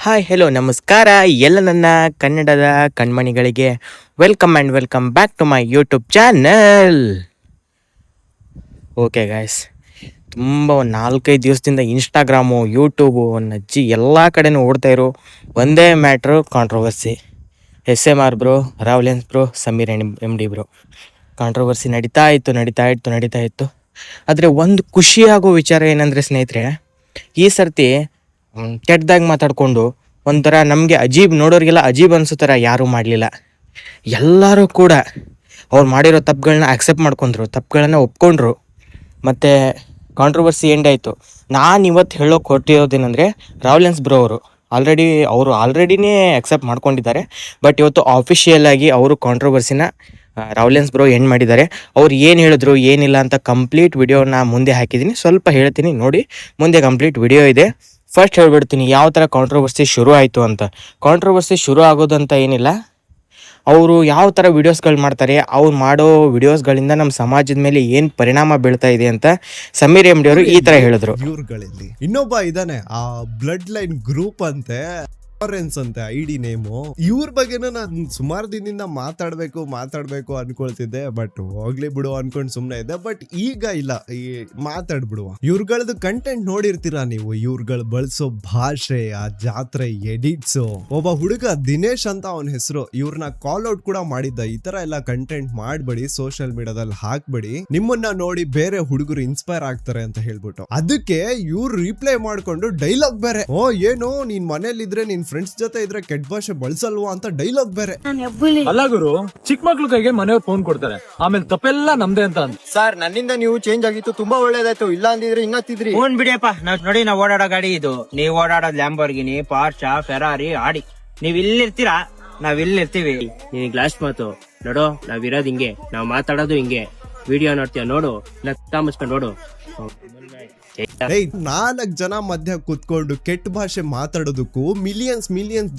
Hi hello ನಮಸ್ಕಾರ ಎಲ್ಲ ನನ್ನ ಕನ್ನಡದ ಕಣ್ಮಣಿಗಳಿಗೆ welcome and welcome back to my YouTube channel. Okay guys, ತುಂಬ ಒಂದು 4-5 ದಿವಸದಿಂದ ಇನ್ಸ್ಟಾಗ್ರಾಮು, ಯೂಟ್ಯೂಬು, ಒಂದು ಅಜ್ಜಿ ಎಲ್ಲ ಕಡೆನೂ ಓಡ್ತಾ ಇರೋ ಒಂದೇ matter controversy. SMR bro, Rawlens bro, Sameer MD bro controversy ನಡೀತಾ ಇತ್ತು. ಆದರೆ ಒಂದು ಖುಷಿಯಾಗೋ ವಿಚಾರ ಏನಂದರೆ ಸ್ನೇಹಿತರೆ, ಈ ಸರ್ತಿ ಕೆಟ್ಟದಾಗಿ ಮಾತಾಡಿಕೊಂಡು ಒಂಥರ ನಮಗೆ ನೋಡೋರಿಗೆಲ್ಲ ಅಜೀಬ್ ಅನಿಸೋ ಥರ ಯಾರೂ ಮಾಡಲಿಲ್ಲ. ಎಲ್ಲರೂ ಕೂಡ ಅವ್ರು ಮಾಡಿರೋ ತಪ್ಪುಗಳನ್ನ ಆಕ್ಸೆಪ್ಟ್ ಮಾಡ್ಕೊಂಡ್ರು, ತಪ್ಪುಗಳನ್ನ ಒಪ್ಕೊಂಡ್ರು. ಮತ್ತು ಕಾಂಟ್ರವರ್ಸಿ ಎಂಡ್ ಆಯಿತು. ನಾನು ಇವತ್ತು ಹೇಳೋಕೆ ಹೊರಟಿರೋದೇನೆಂದರೆ, ರಾವ್ಲೆನ್ಸ್ ಬ್ರೋ ಅವರು ಆಲ್ರೆಡಿನೇ ಅಕ್ಸೆಪ್ಟ್ ಮಾಡ್ಕೊಂಡಿದ್ದಾರೆ. ಬಟ್ ಇವತ್ತು ಆಫಿಷಿಯಲಾಗಿ ಅವರು ಕಾಂಟ್ರವರ್ಸಿನ ರಾವ್ಲೆನ್ಸ್ ಬ್ರೋ ಎಂಡ್ ಮಾಡಿದ್ದಾರೆ. ಅವ್ರು ಏನು ಹೇಳಿದ್ರು ಏನಿಲ್ಲ ಅಂತ ಕಂಪ್ಲೀಟ್ ವಿಡಿಯೋನ ಮುಂದೆ ಹಾಕಿದ್ದೀನಿ, ಸ್ವಲ್ಪ ಹೇಳ್ತೀನಿ ನೋಡಿ. ಮುಂದೆ ಕಂಪ್ಲೀಟ್ ವಿಡಿಯೋ ಇದೆ. ಫಸ್ಟ್ ಹೇಳ್ಬಿಡ್ತೀನಿ ಯಾವ ಥರ ಕಾಂಟ್ರವರ್ಸಿ ಶುರು ಆಯಿತು ಅಂತ. ಕಾಂಟ್ರವರ್ಸಿ ಶುರು ಆಗೋದಂತ ಏನಿಲ್ಲ, ಅವರು ಯಾವ ಥರ ವೀಡಿಯೋಸ್ಗಳು ಮಾಡ್ತಾರೆ, ಅವ್ರು ಮಾಡೋ ವಿಡಿಯೋಸ್ಗಳಿಂದ ನಮ್ಮ ಸಮಾಜದ ಮೇಲೆ ಏನು ಪರಿಣಾಮ ಬೀಳ್ತಾ ಇದೆ ಅಂತ ಸಮೀರ್ MD ಅವರು ಈ ಥರ ಹೇಳಿದ್ರು. ಇವ್ರುಗಳಲ್ಲಿ ಇನ್ನೊಬ್ಬ ಇದಾನೆ, ಆ ಬ್ಲಡ್ ಲೈನ್ ಗ್ರೂಪ್ ಅಂತೆ, ಅಂತೆ ID ನೇಮು. ಇವ್ರ ಬಗ್ಗೆನ ನಾನು ಸುಮಾರು ದಿನದಿಂದ ಮಾತಾಡ್ಬೇಕು ಅನ್ಕೊಳ್ತಿದ್ದೆ. ಬಟ್ ಹೋಗ್ಲಿ ಬಿಡು ಅನ್ಕೊಂಡ್ ಸುಮ್ನೆ ಇದ್ದೆ. ಬಟ್ ಈಗ ಇಲ್ಲ, ಈ ಮಾತಾಡ್ಬಿಡುವ. ಇವ್ರಗಳದ್ದು ಕಂಟೆಂಟ್ ನೋಡಿರ್ತೀರಾ ನೀವು, ಇವ್ರುಗಳು ಬಳಸೋ ಭಾಷೆ, ಆ ಜಾತ್ರೆ ಎಡಿಟ್ಸ್. ಒಬ್ಬ ಹುಡುಗ ದಿನೇಶ್ ಅಂತ ಅವನ ಹೆಸರು, ಇವ್ರನ್ನ ಕಾಲ್ ಔಟ್ ಕೂಡ ಮಾಡಿದ್ದ. ಈ ತರ ಎಲ್ಲ ಕಂಟೆಂಟ್ ಮಾಡ್ಬೇಡಿ, ಸೋಷಿಯಲ್ ಮೀಡಿಯಾದಲ್ಲಿ ಹಾಕ್ಬೇಡಿ, ನಿಮ್ಮನ್ನ ನೋಡಿ ಬೇರೆ ಹುಡುಗರು ಇನ್ಸ್ಪೈರ್ ಆಗ್ತಾರೆ ಅಂತ ಹೇಳ್ಬಿಟ್ಟು. ಅದಕ್ಕೆ ಇವ್ರು ರಿಪ್ಲೈ ಮಾಡ್ಕೊಂಡು ಡೈಲಾಗ್ ಬೇರೆ, ಏನು ನೀನ್ ಮನೇಲಿದ್ರೆ ನಿನ್ ಫ್ರೆಂಡ್ಸ್ ಜೊತೆ ಇದ್ರೆ ಕೆಟ್ಟ ಭಾಷೆ ಬಳಸಲ್ವಾ ಅಂತ ಡೈಲಾಗ್ ಬೇರೆ. ಅಲ್ಲ ಗುರು, ಚಿಕ್ಕ ಮಕ್ಳು ಕೈಗೆ ಮನೆಯವ್ರು ಫೋನ್ ಕೊಡ್ತಾರೆ, ಆಮೇಲೆ ತಪ್ಪೆಲ್ಲ ನಮ್ದೇ ಅಂತ. ಸರ್, ನನ್ನಿಂದ ನೀವು ಚೇಂಜ್ ಆಗಿತ್ತು, ತುಂಬಾ ಒಳ್ಳೇದಾಯ್ತು. ಇಲ್ಲ ಅಂದಿದ್ರೆ ಇನ್ನತ್ತಿದ್ರಿ. ಫೋನ್ ಬಿಡಿಯಪ್ಪ, ನಾವ್ ಓಡಾಡೋ ಗಾಡಿ ಇದು. ನೀವ್ ಓಡಾಡೋದ್ ಲ್ಯಾಂಬೋರ್ಗಿನಿ, ಪಾರ್ಚಾ, ಫೆರಾರಿ, ಆಡಿ. ನೀವ್ ಇಲ್ಲಿರ್ತೀರಾ, ನಾವ್ ಇಲ್ಲಿರ್ತೀವಿ. ನೀನ್ ಗ್ಲಾಸ್ ಮಾತು ನೋಡು, ನಾವಿರೋದ್ ಹಿಂಗೆ, ನಾವ್ ಮಾತಾಡೋದು ಹಿಂಗೆ. ವಿಡಿಯೋ ನೋಡ್ತೀಯ ನೋಡು, ಮುಚ್ಕೊಂಡ್ ನೋಡು. 4 ಜನ ಮಧ್ಯ ಕುತ್ಕೊಂಡು ಕೆಟ್ಟ ಭಾಷೆ ಮಾತಾಡೋದಕ್ಕೂ ಮಿಲಿಯನ್ಸ್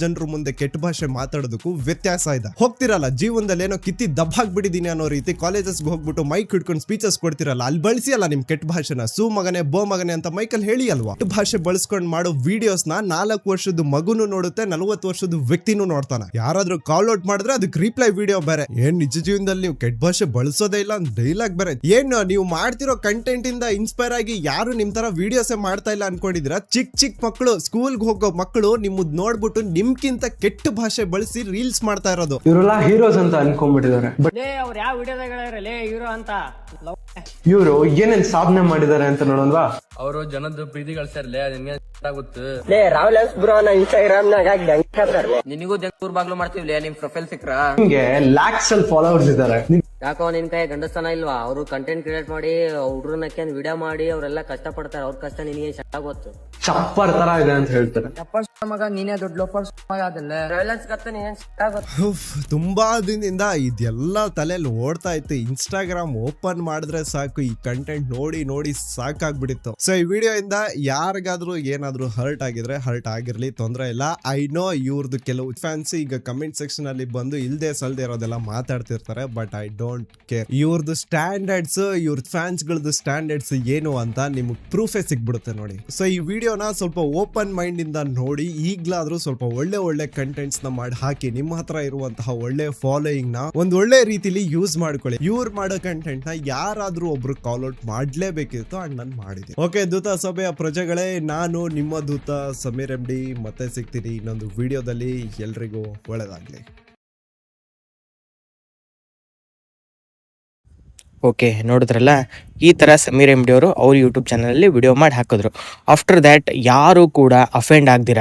ಜನರ ಮುಂದೆ ಕೆಟ್ಟ ಭಾಷೆ ಮಾತಾಡೋದಕ್ಕೂ ವ್ಯತ್ಯಾಸ ಇದೆ. ಹೋಗ್ತಿರಲ್ಲ ಜೀವನದಲ್ಲಿ ಏನೋ ಕಿತ್ತಿ ದಬ್ಬಾಗ್ಬಿಟ್ಟಿದೀನಿ ಅನ್ನೋ ರೀತಿ ಕಾಲೇಜಸ್ಗೆ ಹೋಗ್ಬಿಟ್ಟು ಮೈಕ್ ಹಿಡ್ಕೊಂಡು ಸ್ಪೀಚಸ್ ಕೊಡ್ತಿರಲ್ಲ, ಅಲ್ಲಿ ಬಳಸಿ ಅಲ್ಲ ನಿಮ್ ಕೆಟ್ಟ ಭಾಷೆನ. ಸೂ ಮಗನೆ, ಬೋ ಮಗನೆ ಅಂತ ಮೈಕಲ್ಲಿ ಹೇಳಿ ಅಲ್ವಾ. ಕೆಟ್ಟ ಭಾಷೆ ಬಳಸ್ಕೊಂಡು ಮಾಡೋ ವಿಡಿಯೋಸ್ ನ 4 ವರ್ಷದ ಮಗುನು ನೋಡುತ್ತೆ, 40 ವರ್ಷದ ವ್ಯಕ್ತಿನೂ ನೋಡ್ತಾನೆ. ಯಾರಾದ್ರೂ ಕಾಲ್ ಔಟ್ ಮಾಡಿದ್ರೆ ಅದಕ್ಕೆ ರಿಪ್ಲೈ ವಿಡಿಯೋ ಬೇರೆ. ಏನ್ ನಿಜ ಜೀವನದಲ್ಲಿ ನೀವು ಕೆಟ್ಟ ಭಾಷೆ ಬಳಸೋದೇ ಇಲ್ಲ, ಡೈಲಾಗ್ ಬೇರೆ. ಏನ್ ನೀವು ಮಾಡ್ತಿರೋ ಕಂಟೆಂಟ್ ಇಂದ ಇನ್ಸ್ಪೈರ್ ಆಗಿ ಯಾರು ನಿಮ್ ತರ ವಿಡಿಯೋಸ್ ಮಾಡ್ತಾ ಇಲ್ಲ ಅನ್ಕೊಂಡಿದ್ರ? ಚಿಕ್ಕ ಮಕ್ಕಳು, ಸ್ಕೂಲ್ಗೆ ಹೋಗೋ ಮಕ್ಕಳು ನಿಮ್ಮದ್ ನೋಡ್ಬಿಟ್ಟು ನಿಮ್ಗಿಂತ ಕೆಟ್ಟ ಭಾಷೆ ಬಳಸಿ ರೀಲ್ಸ್ ಮಾಡ್ತಾ ಇರೋದು. ಇವರೆಲ್ಲ ಹೀರೋಸ್ ಅಂತ ಅನ್ಕೊಂಡ್ಬಿಟ್ಟಿದ್ದಾರೆ. ಅವ್ರು ಯಾವ ವಿಡಿಯೋದಾಗ ಹೀರೋ ಅಂತ, ಇವರು ಏನೇನ್ ಸಾಧನೆ ಮಾಡಿದ್ದಾರೆ ಅಂತ ನೋಡೋಣವಾ. ಅವರು ಜನದ ಪ್ರೀತಿ ಗಳಿಸ್ತಾರಲ್ಲ, ನಿನ್ಗೆ ಗೊತ್ತು. ರಾವ್ಲೆನ್ಸ್ ಬ್ರೋ ಇನ್ಸ್ಟಾಗ್ರಾಮ್ ನಾಗ ನಿನಗೂ ದೂರ್ ಬಾಗ್ಲು ಮಾಡ್ತೀವಿ, ನಿಮ್ ಪ್ರೊಫೈಲ್ ಸಿಕ್ರ ನಿಮ್ಗೆ ಲ್ಯಾಕ್ಸ್ ಅಲ್ಲಿ ಫಾಲೋವರ್ಸ್ ಇದ್ದಾರೆ. ಯಾಕೋ ನಿನ್ ಕೈ ಗಂಡಸ್ತನ ಇಲ್ವಾ? ಅವರು ಕಂಟೆಂಟ್ ಕ್ರಿಯೇಟ್ ಮಾಡಿ ಹುಡ್ರನ್ನ ವಿಡಿಯೋ ಮಾಡಿ ಅವರೆಲ್ಲ ಕಷ್ಟ ಪಡ್ತಾರೆ. ಅವ್ರ ಕಷ್ಟ ನಿನಗೆ ಗೊತ್ತು. ಚಪ್ಪರ್ ತರ ಇದೆ ಅಂತ ಹೇಳ್ತಾರೆ. ಮಗ ನೀನೇ ದೊಡ್ಡ ಲೋಫರ್ ಮಗ ಅದಲ್ಲ. ತುಂಬಾ ದಿನದಿಂದ ಇದೆಲ್ಲ ತಲೆಯಲ್ಲಿ ಓಡ್ತಾ ಇತ್ತು. ಇನ್ಸ್ಟಾಗ್ರಾಮ್ ಓಪನ್ ಮಾಡಿದ್ರೆ ಸಾಕು, ಈ ಕಂಟೆಂಟ್ ನೋಡಿ ಸಾಕಾಗ್ಬಿಟ್ಟಿತ್ತು. ಸೊ ಈ ವಿಡಿಯೋ ಇಂದ ಯಾರಿಗಾದ್ರೂ ಏನಾದ್ರೂ ಹರ್ಟ್ ಆಗಿರ್ಲಿ, ತೊಂದ್ರೆ ಇಲ್ಲ. ಐ ನೋ ಇವ್ರದ್ದು ಕೆಲವು ಫ್ಯಾನ್ಸ್ ಈಗ ಕಮೆಂಟ್ ಸೆಕ್ಷನ್ ಅಲ್ಲಿ ಬಂದು ಇಲ್ದೆ ಸಲ್ದೆ ಇರೋದೆಲ್ಲ ಮಾತಾಡ್ತಿರ್ತಾರೆ. But I don't care. ಇವ್ರದ್ದು ಸ್ಟ್ಯಾಂಡರ್ಡ್ಸ್, ಇವ್ರ ಫ್ಯಾನ್ಸ್ ಗಳದ್ದು ಸ್ಟ್ಯಾಂಡರ್ಡ್ಸ್ ಏನು ಅಂತ ನಿಮ್ಗೆ ಪ್ರೂಫೇ ಸಿಗ್ಬಿಡುತ್ತೆ ನೋಡಿ. ಸೊ ಈ ವಿಡಿಯೋನ ಸ್ವಲ್ಪ ಓಪನ್ ಮೈಂಡ್ ಇಂದ ನೋಡಿ, ಈಗ್ಲಾದ್ರೂ ಸ್ವಲ್ಪ ಒಳ್ಳೆ ಕಂಟೆಂಟ್ಸ್ ನ ಮಾಡಿ ಹಾಕಿ. ನಿಮ್ಮ ಹತ್ರ ಇರುವಂತಹ ಒಳ್ಳೆ ಫಾಲೋಯಿಂಗ್ ನ ಒಂದ್ ಒಳ್ಳೆ ರೀತಿಲಿ ಯೂಸ್ ಮಾಡ್ಕೊಳ್ಳಿ. ಇವ್ರು ಮಾಡೋ ಕಂಟೆಂಟ್ ನ ಯಾರಾದ್ರೂ ಒಬ್ರು ಕಾಲ್ ಔಟ್ ಮಾಡ್ಲೇಬೇಕಿತ್ತು, ಅಂಡ್ ನಾನು ಮಾಡಿದೆ. ಓಕೆ ದೂತ ಸಭೆಯ ಪ್ರಜೆಗಳೇ, ನಾನು ನಿಮ್ಮ ದೂತ ಸಮೀರ್ MD ಮತ್ತೆ ಸಿಗ್ತೀನಿ ಇನ್ನೊಂದು ವಿಡಿಯೋದಲ್ಲಿ. ಎಲ್ರಿಗೂ ಒಳ್ಳೆದಾಗ್ಲಿ. ಓಕೆ, ನೋಡಿದ್ರಲ್ಲ, ಈ ಥರ ಸಮೀರ್ MD ಅವರು ಅವ್ರ ಯೂಟ್ಯೂಬ್ ಚಾನಲಲ್ಲಿ ವಿಡಿಯೋ ಮಾಡಿ ಹಾಕಿದ್ರು. ಆಫ್ಟರ್ ದ್ಯಾಟ್ ಯಾರೂ ಕೂಡ ಅಫೆಂಡ್ ಆಗ್ದಿರ,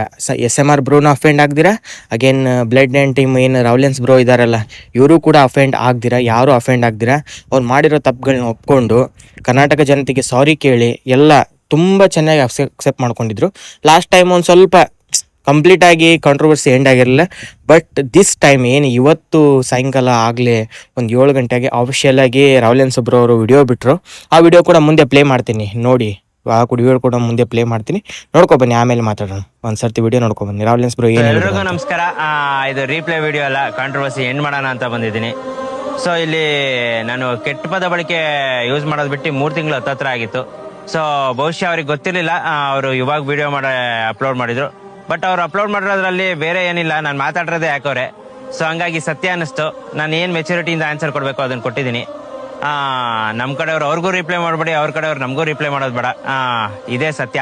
SMR ಬ್ರೋನ ಅಫೆಂಡ್ ಆಗ್ದಿರ, ಅಗೇನ್ ಬ್ಲಡ್ ಆ್ಯಂಡ್ ಟೀಮ್ ಏನು ರಾವ್ಲೆನ್ಸ್ ಬ್ರೋ ಇದ್ದಾರಲ್ಲ, ಇವರು ಕೂಡ ಅಫೆಂಡ್ ಆಗ್ದಿರ, ಯಾರೂ ಅಫೆಂಡ್ ಆಗ್ದಿರ, ಅವ್ರು ಮಾಡಿರೋ ತಪ್ಪುಗಳನ್ನ ಒಪ್ಕೊಂಡು ಕರ್ನಾಟಕ ಜನತೆಗೆ ಸಾರಿ ಕೇಳಿ ಎಲ್ಲ ತುಂಬ ಚೆನ್ನಾಗಿ ಅಕ್ಸೆಪ್ಟ್ ಮಾಡ್ಕೊಂಡಿದ್ರು. ಲಾಸ್ಟ್ ಟೈಮ್ ಒಂದು ಸ್ವಲ್ಪ ಕಂಪ್ಲೀಟ್ ಆಗಿ ಕಾಂಟ್ರವರ್ಸಿ ಎಂಡ್ ಆಗಿರಲಿಲ್ಲ. ಬಟ್ ದಿಸ್ ಟೈಮ್ ಏನು ಇವತ್ತು ಸಾಯಂಕಾಲ ಆಗಲೇ ಒಂದು 7 ಗಂಟೆಗೆ ಆಫಿಷಿಯಲ್ ಆಗಿ ರಾವ್ಲೆನ್ಸ್ ಬ್ರೋ ಅವರು ವಿಡಿಯೋ ಬಿಟ್ಟರು. ಆ ವಿಡಿಯೋ ಕೂಡ ಮುಂದೆ ಪ್ಲೇ ಮಾಡ್ತೀನಿ ನೋಡಿ. ಆ ವಿಡಿಯೋ ಕೂಡ ಮುಂದೆ ಪ್ಲೇ ಮಾಡ್ತೀನಿ, ನೋಡ್ಕೊಬನ್ನಿ. ಆಮೇಲೆ ಮಾತಾಡೋಣ. ಒಂದ್ಸರ್ತಿ ವಿಡಿಯೋ ನೋಡ್ಕೊಬನ್ನಿ. ರಾವ್ಲೆನ್ಸ್ ಬ್ರೋ ಏನು. ಎಲ್ರಿಗೂ ನಮಸ್ಕಾರ. ಇದು ರೀಪ್ಲೇ ವಿಡಿಯೋ ಅಲ್ಲ, ಕಾಂಟ್ರವರ್ಸಿ ಎಂಡ್ ಮಾಡೋಣ ಅಂತ ಬಂದಿದ್ದೀನಿ. ಸೊ ಇಲ್ಲಿ ನಾನು ಕೆಟ್ಟ ಪದ ಬಳಕೆ ಯೂಸ್ ಮಾಡೋದು ಬಿಟ್ಟು 3 ತಿಂಗಳು ಹತ್ರ ಆಗಿತ್ತು. ಸೊ ಬಹುಶಃ ಅವ್ರಿಗೆ ಗೊತ್ತಿರಲಿಲ್ಲ, ಅವರು ಇವಾಗ ವಿಡಿಯೋ ಅಪ್ಲೋಡ್ ಮಾಡಿದ್ರು. ಬಟ್ ಅವ್ರು ಅಪ್ಲೋಡ್ ಮಾಡಿರೋದ್ರಲ್ಲಿ ಬೇರೆ ಏನಿಲ್ಲ, ನಾನು ಮಾತಾಡಿರೋದೇ ಯಾಕವ್ರೆ. ಸೊ ಹಂಗಾಗಿ ಸತ್ಯ ಅನ್ನಿಸ್ತು. ನಾನು ಏನು ಮೆಚುರಿಟಿಯಿಂದ ಆನ್ಸರ್ ಕೊಡಬೇಕು ಅದನ್ನು ಕೊಟ್ಟಿದ್ದೀನಿ. ನಮ್ಮ ಕಡೆಯವ್ರು ಅವ್ರಿಗೂ ರಿಪ್ಲೈ ಮಾಡಬೇಡಿ, ಅವ್ರ ಕಡೆಯವ್ರು ನಮಗೂ ರಿಪ್ಲೈ ಮಾಡೋದು ಬೇಡ. ಇದೇ ಸತ್ಯ.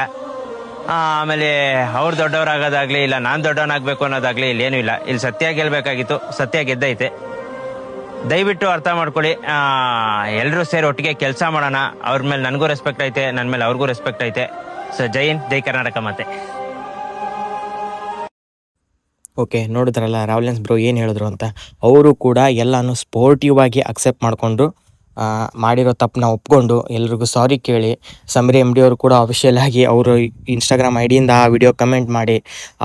ಆಮೇಲೆ ಅವ್ರು ದೊಡ್ಡವರಾಗೋದಾಗ್ಲಿ ಇಲ್ಲ ನಾನು ದೊಡ್ಡವನಾಗಬೇಕು ಅನ್ನೋದಾಗ್ಲಿ ಇಲ್ಲೇನೂ ಇಲ್ಲ. ಇಲ್ಲಿ ಸತ್ಯ ಗೆಲ್ಬೇಕಾಗಿತ್ತು, ಸತ್ಯ ಗೆದ್ದೈತೆ. ದಯವಿಟ್ಟು ಅರ್ಥ ಮಾಡ್ಕೊಳ್ಳಿ. ಎಲ್ಲರೂ ಸೇರಿ ಒಟ್ಟಿಗೆ ಕೆಲಸ ಮಾಡೋಣ. ಅವ್ರ ಮೇಲೆ ನನಗೂ ರೆಸ್ಪೆಕ್ಟ್ ಐತೆ, ನನ್ನ ಮೇಲೆ ಅವ್ರಿಗೂ ರೆಸ್ಪೆಕ್ಟ್ ಐತೆ. ಸೊ ಜೈ ಹಿಂದ್, ಜೈ ಕರ್ನಾಟಕ. ಮತ್ತೆ ಓಕೆ, ನೋಡಿದ್ರಲ್ಲ ರಾವ್ಲೆನ್ಸ್ ಬ್ರೋ ಏನು ಹೇಳಿದ್ರು ಅಂತ. ಅವರು ಕೂಡ ಎಲ್ಲನೂ ಸ್ಪೋರ್ಟಿವ್ ಆಗಿ ಅಕ್ಸೆಪ್ಟ್ ಮಾಡಿಕೊಂಡು ಮಾಡಿರೋ ತಪ್ಪನ್ನ ಒಪ್ಕೊಂಡು ಎಲ್ರಿಗೂ ಸಾರಿ ಕೇಳಿ, ಸಮೀರ್ MD ಅವರು ಕೂಡ ಅಫಿಷಿಯಲ್ ಆಗಿ ಅವರು ಇನ್ಸ್ಟಾಗ್ರಾಮ್ ಐಡಿಯಿಂದ ಆ ವಿಡಿಯೋ ಕಮೆಂಟ್ ಮಾಡಿ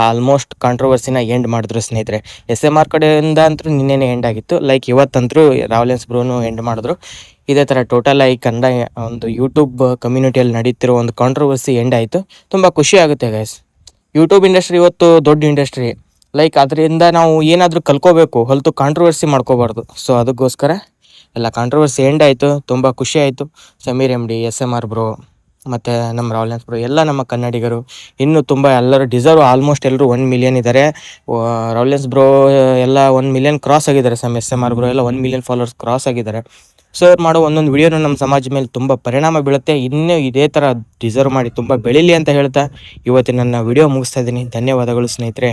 ಆಲ್ಮೋಸ್ಟ್ ಕಾಂಟ್ರವರ್ಸಿನ ಎಂಡ್ ಮಾಡಿದ್ರು ಸ್ನೇಹಿತರೆ. SMR ಕಡೆಯಿಂದ ಅಂತೂ ನಿನ್ನೆನೇ ಎಂಡ್ ಆಗಿತ್ತು. ಲೈಕ್ ಇವತ್ತಂತರೂ ರಾವ್ಲೆನ್ಸ್ ಬ್ರೋನು ಎಂಡ್ ಮಾಡಿದ್ರು. ಇದೇ ಥರ ಟೋಟಲ್ ಆಗಿ ಕನ್ನಡ ಒಂದು ಯೂಟ್ಯೂಬ್ ಕಮ್ಯುನಿಟಿಯಲ್ಲಿ ನಡೀತಿರೋ ಒಂದು ಕಾಂಟ್ರವರ್ಸಿ ಎಂಡ್ ಆಯಿತು. ತುಂಬ ಖುಷಿ ಆಗುತ್ತೆ ಗೈಸ್. ಯೂಟ್ಯೂಬ್ ಇಂಡಸ್ಟ್ರಿ ಇವತ್ತು ದೊಡ್ಡ ಇಂಡಸ್ಟ್ರಿ. ಲೈಕ್ ಅದರಿಂದ ನಾವು ಏನಾದರೂ ಕಲ್ಕೋಬೇಕು ಹೊರತು ಕಾಂಟ್ರವರ್ಸಿ ಮಾಡ್ಕೋಬಾರ್ದು. ಸೊ ಅದಕ್ಕೋಸ್ಕರ ಎಲ್ಲ ಕಾಂಟ್ರವರ್ಸಿ ಎಂಡ್ ಆಯಿತು. ತುಂಬ ಖುಷಿ ಆಯಿತು. ಸಮೀರ್ MD, SMR ಬ್ರೋ ಮತ್ತು ನಮ್ಮ ರಾವ್ಲೆನ್ಸ್ ಬ್ರೋ ಎಲ್ಲ ನಮ್ಮ ಕನ್ನಡಿಗರು ಇನ್ನೂ ತುಂಬ ಎಲ್ಲರೂ ಡಿಸರ್ವ್. ಆಲ್ಮೋಸ್ಟ್ ಎಲ್ಲರೂ 1 ಮಿಲಿಯನ್ ಇದ್ದಾರೆ. ರಾವ್ಲೆನ್ಸ್ ಬ್ರೋ ಎಲ್ಲ 1 ಮಿಲಿಯನ್ ಕ್ರಾಸ್ ಆಗಿದ್ದಾರೆ. SMR ಬ್ರೋ ಎಲ್ಲ 1 ಮಿಲಿಯನ್ ಫಾಲೋವರ್ಸ್ ಕ್ರಾಸ್ ಆಗಿದ್ದಾರೆ. ಸೊ ಅವ್ರು ಮಾಡೋ ಒಂದೊಂದು ವಿಡಿಯೋನು ನಮ್ಮ ಸಮಾಜ ಮೇಲೆ ತುಂಬ ಪರಿಣಾಮ ಬೀಳುತ್ತೆ. ಇನ್ನೂ ಇದೇ ಥರ ಡಿಸರ್ವ್ ಮಾಡಿ ತುಂಬ ಬೆಳೀಲಿ ಅಂತ ಹೇಳ್ತಾ ಇವತ್ತಿನ ನನ್ನ ವಿಡಿಯೋ ಮುಗಿಸ್ತಾ ಇದ್ದೀನಿ. ಧನ್ಯವಾದಗಳು ಸ್ನೇಹಿತರೆ.